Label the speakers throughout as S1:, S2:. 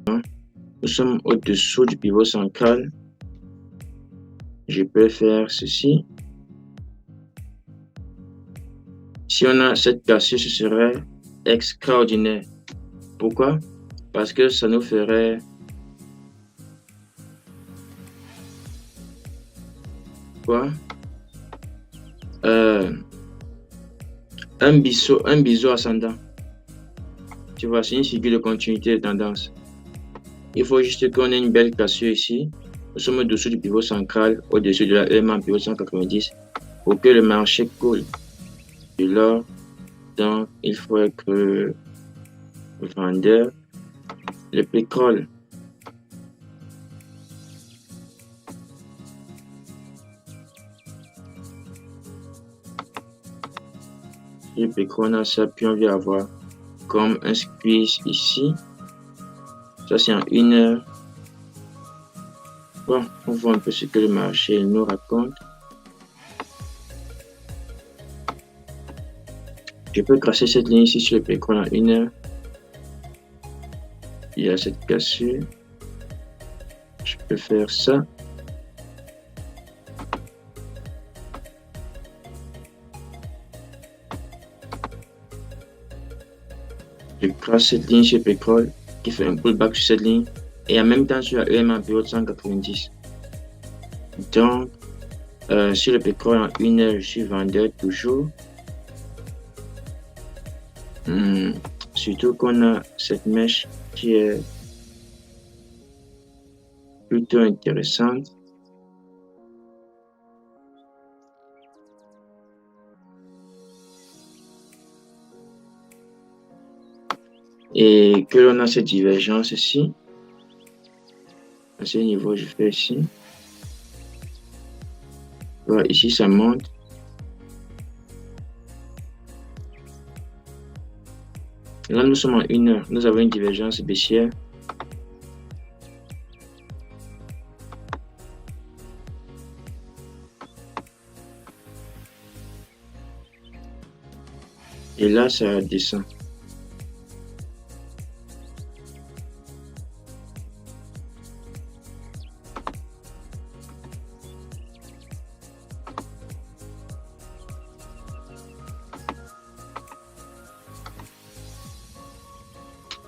S1: Nous sommes au-dessous du pivot central. Je peux faire ceci. Si on a cette cassure, ce serait extraordinaire. Pourquoi? Parce que ça nous ferait quoi? Un biseau ascendant. Tu vois, c'est une figure de continuité de tendance. Il faut juste qu'on ait une belle cassure ici. Nous sommes au-dessous du pivot central, au-dessus de la EMA en pivot 190, pour que le marché coule. Et là, donc, il faut être vendeur. Le pétrole. Le pétrole, on a ça, puis on vient avoir comme un squeeze ici. Ça, c'est en 1 heure. Bon, on voit un peu ce que le marché nous raconte. Je peux tracer cette ligne ici sur le pétrole en 1 heure. Il y a cette cassure. Je peux faire ça. Je trace cette ligne sur le pétrole qui fait un pullback sur cette ligne et en même temps sur la EMA en période 190. Donc, sur le pétrole en 1 heure, je suis vendeur toujours. Surtout qu'on a cette mèche qui est plutôt intéressante. Et que l'on a cette divergence ici. À ce niveau, je fais ici. Voilà, ici, ça monte. Là, nous sommes en 1 heure. Nous avons une divergence baissière. Et là, ça descend.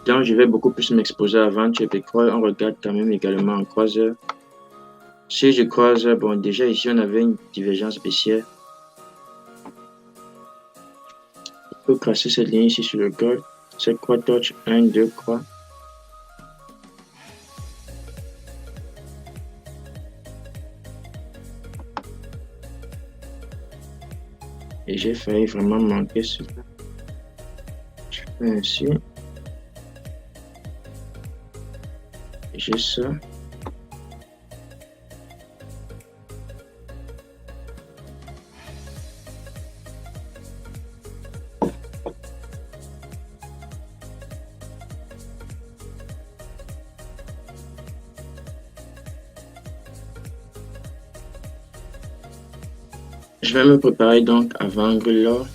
S1: Donc, je vais beaucoup plus m'exposer à vendre sur le pétrole. On regarde quand même également en croiseur. Si je croise, bon, déjà ici, on avait une divergence baissière. Je peux tracer cette ligne ici sur le gold. C'est croix touch 1, 2, croix. Et j'ai failli vraiment manquer cela. Je fais ainsi. J'ai ça. Je vais me préparer donc à vendre l'or.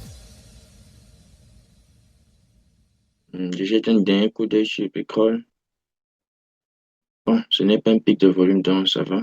S1: Je jette un dernier coup d'œil sur le pétrole. Bon, ce n'est pas un pic de volume, donc ça va.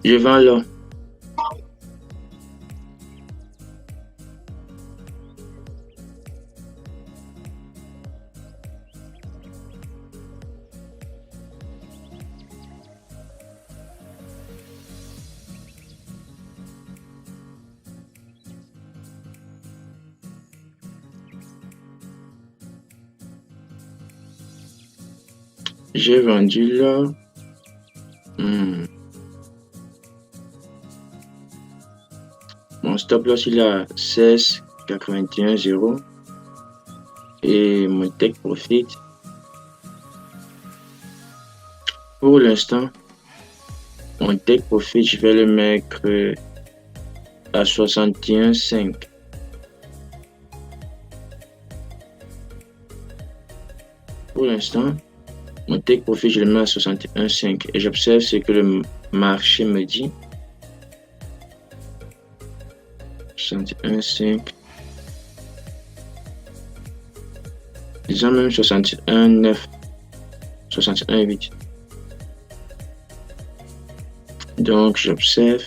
S1: Je vends l'or. J'ai vendu l'or. Mon stop loss il est à 16,81 et mon take profit pour l'instant Mon take profit, je vais le mettre à 61,5. Pour l'instant, mon take profit, je le mets à 61,5 et j'observe ce que le marché me dit. 61,5. Disons même 61,9. 61,8. Donc, j'observe.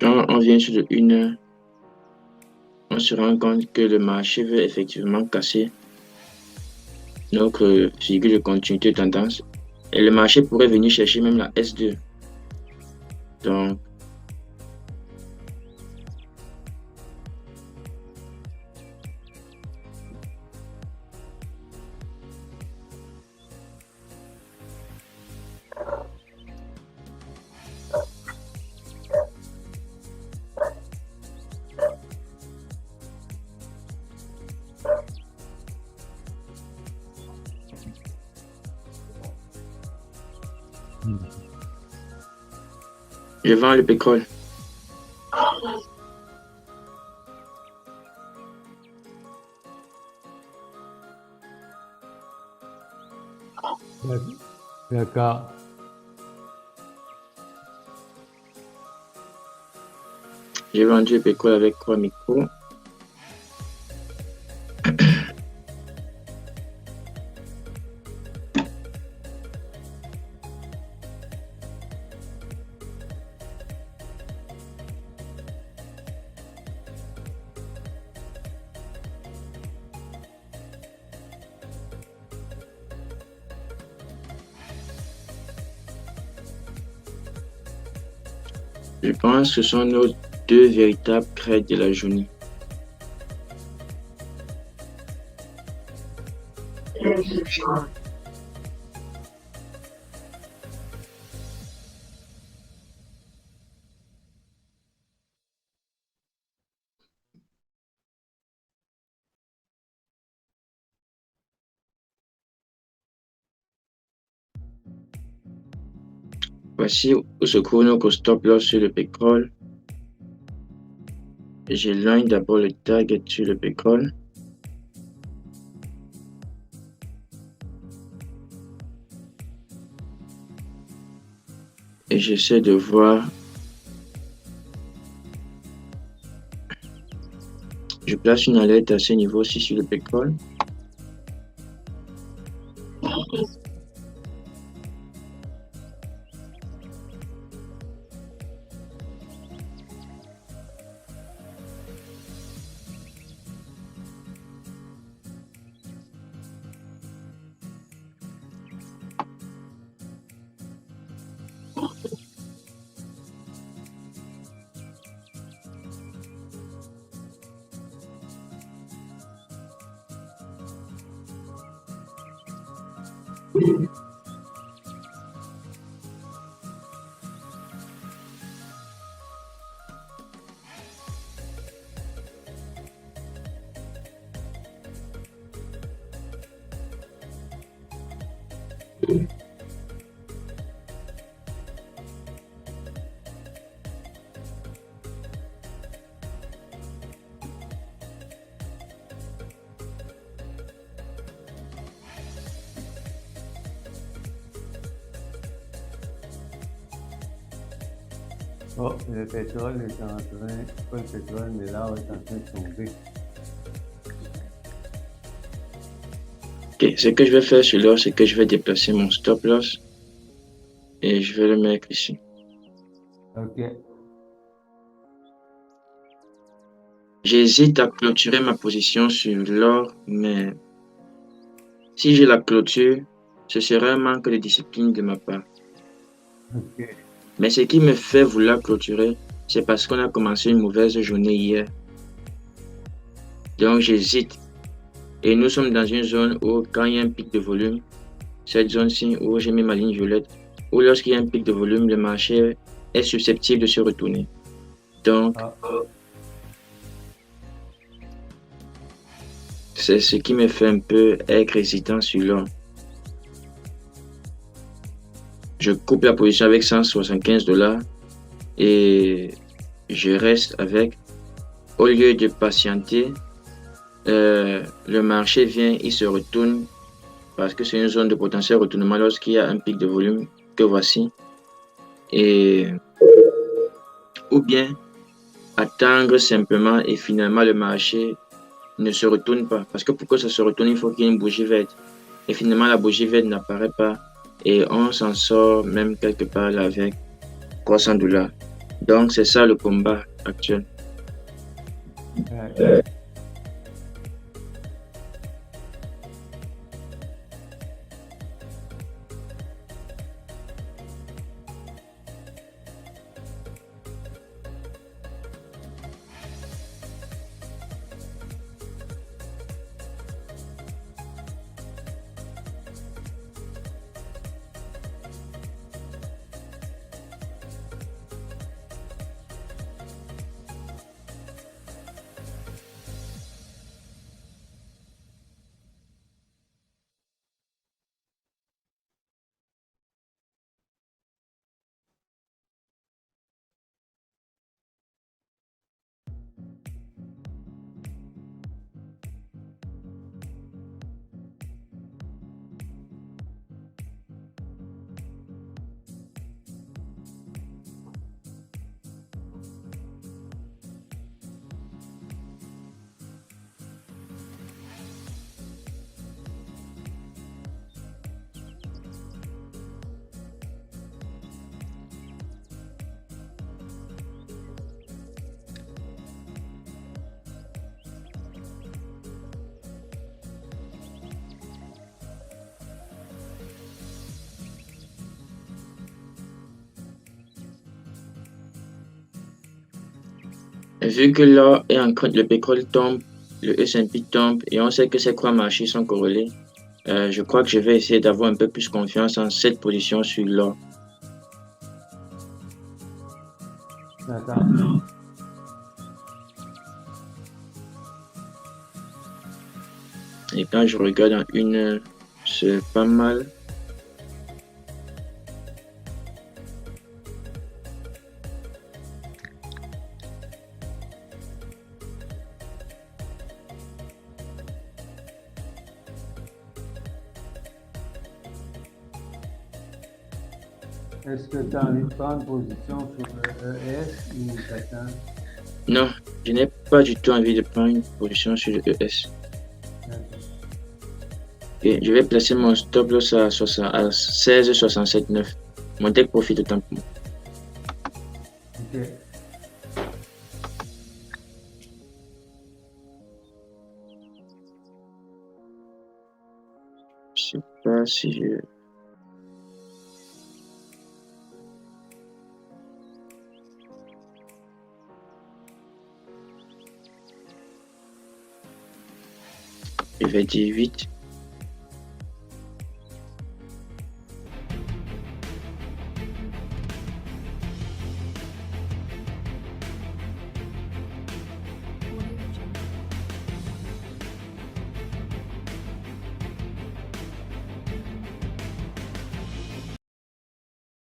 S1: Quand on vient sur le 1 heure, on se rend compte que le marché veut effectivement casser notre figure de continuité de tendance. Et le marché pourrait venir chercher même la S2. Donc, je vends le pétrole.
S2: D'accord.
S1: J'ai vendu le pétrole avec 3 micros. Je pense que ce sont nos deux véritables crêtes de la journée. Voici où se trouve notre stop loss sur le pétrole. J'éloigne d'abord le target sur le pétrole. Et j'essaie de voir. Je place une alerte à ce niveau-ci sur le pétrole.
S2: Oh, le pétrole est en train, pas le pétrole, mais l'or est en train de tomber.
S1: Ok, ce que je vais faire sur l'or, c'est que je vais déplacer mon stop loss et je vais le mettre ici.
S2: OK.
S1: J'hésite à clôturer ma position sur l'or, mais si je la clôture, ce serait un manque de discipline de ma part.
S2: OK.
S1: Mais ce qui me fait vouloir clôturer, c'est parce qu'on a commencé une mauvaise journée hier. Donc j'hésite. Et nous sommes dans une zone où quand il y a un pic de volume, cette zone-ci où j'ai mis ma ligne violette, où lorsqu'il y a un pic de volume, le marché est susceptible de se retourner. Donc, c'est ce qui me fait un peu être hésitant sur l'or. Je coupe la position avec 175 $ et je reste avec. Au lieu de patienter, le marché vient, il se retourne parce que c'est une zone de potentiel retournement lorsqu'il y a un pic de volume que voici. Et, ou bien attendre simplement et finalement le marché ne se retourne pas. Parce que pour que ça se retourne, il faut qu'il y ait une bougie verte. Et finalement, la bougie verte n'apparaît pas et on s'en sort même quelque part là avec 300 $. Donc, c'est ça le combat actuel. Vu que l'or est en train, le pétrole tombe, le S&P tombe et on sait que ces trois marchés sont corrélés, je crois que je vais essayer d'avoir un peu plus confiance en cette position sur l'or.
S2: D'accord.
S1: Et quand je regarde en 1 heure, c'est pas mal.
S2: Est-ce que tu as envie de prendre position sur le ES ou t'attends?
S1: Non, je n'ai pas du tout envie de prendre une position sur le ES. Et je vais placer mon stop loss à 16,67,9. Mon take profit autant pour moi.
S2: Ok.
S1: Je sais pas si je... Je vais dire 8.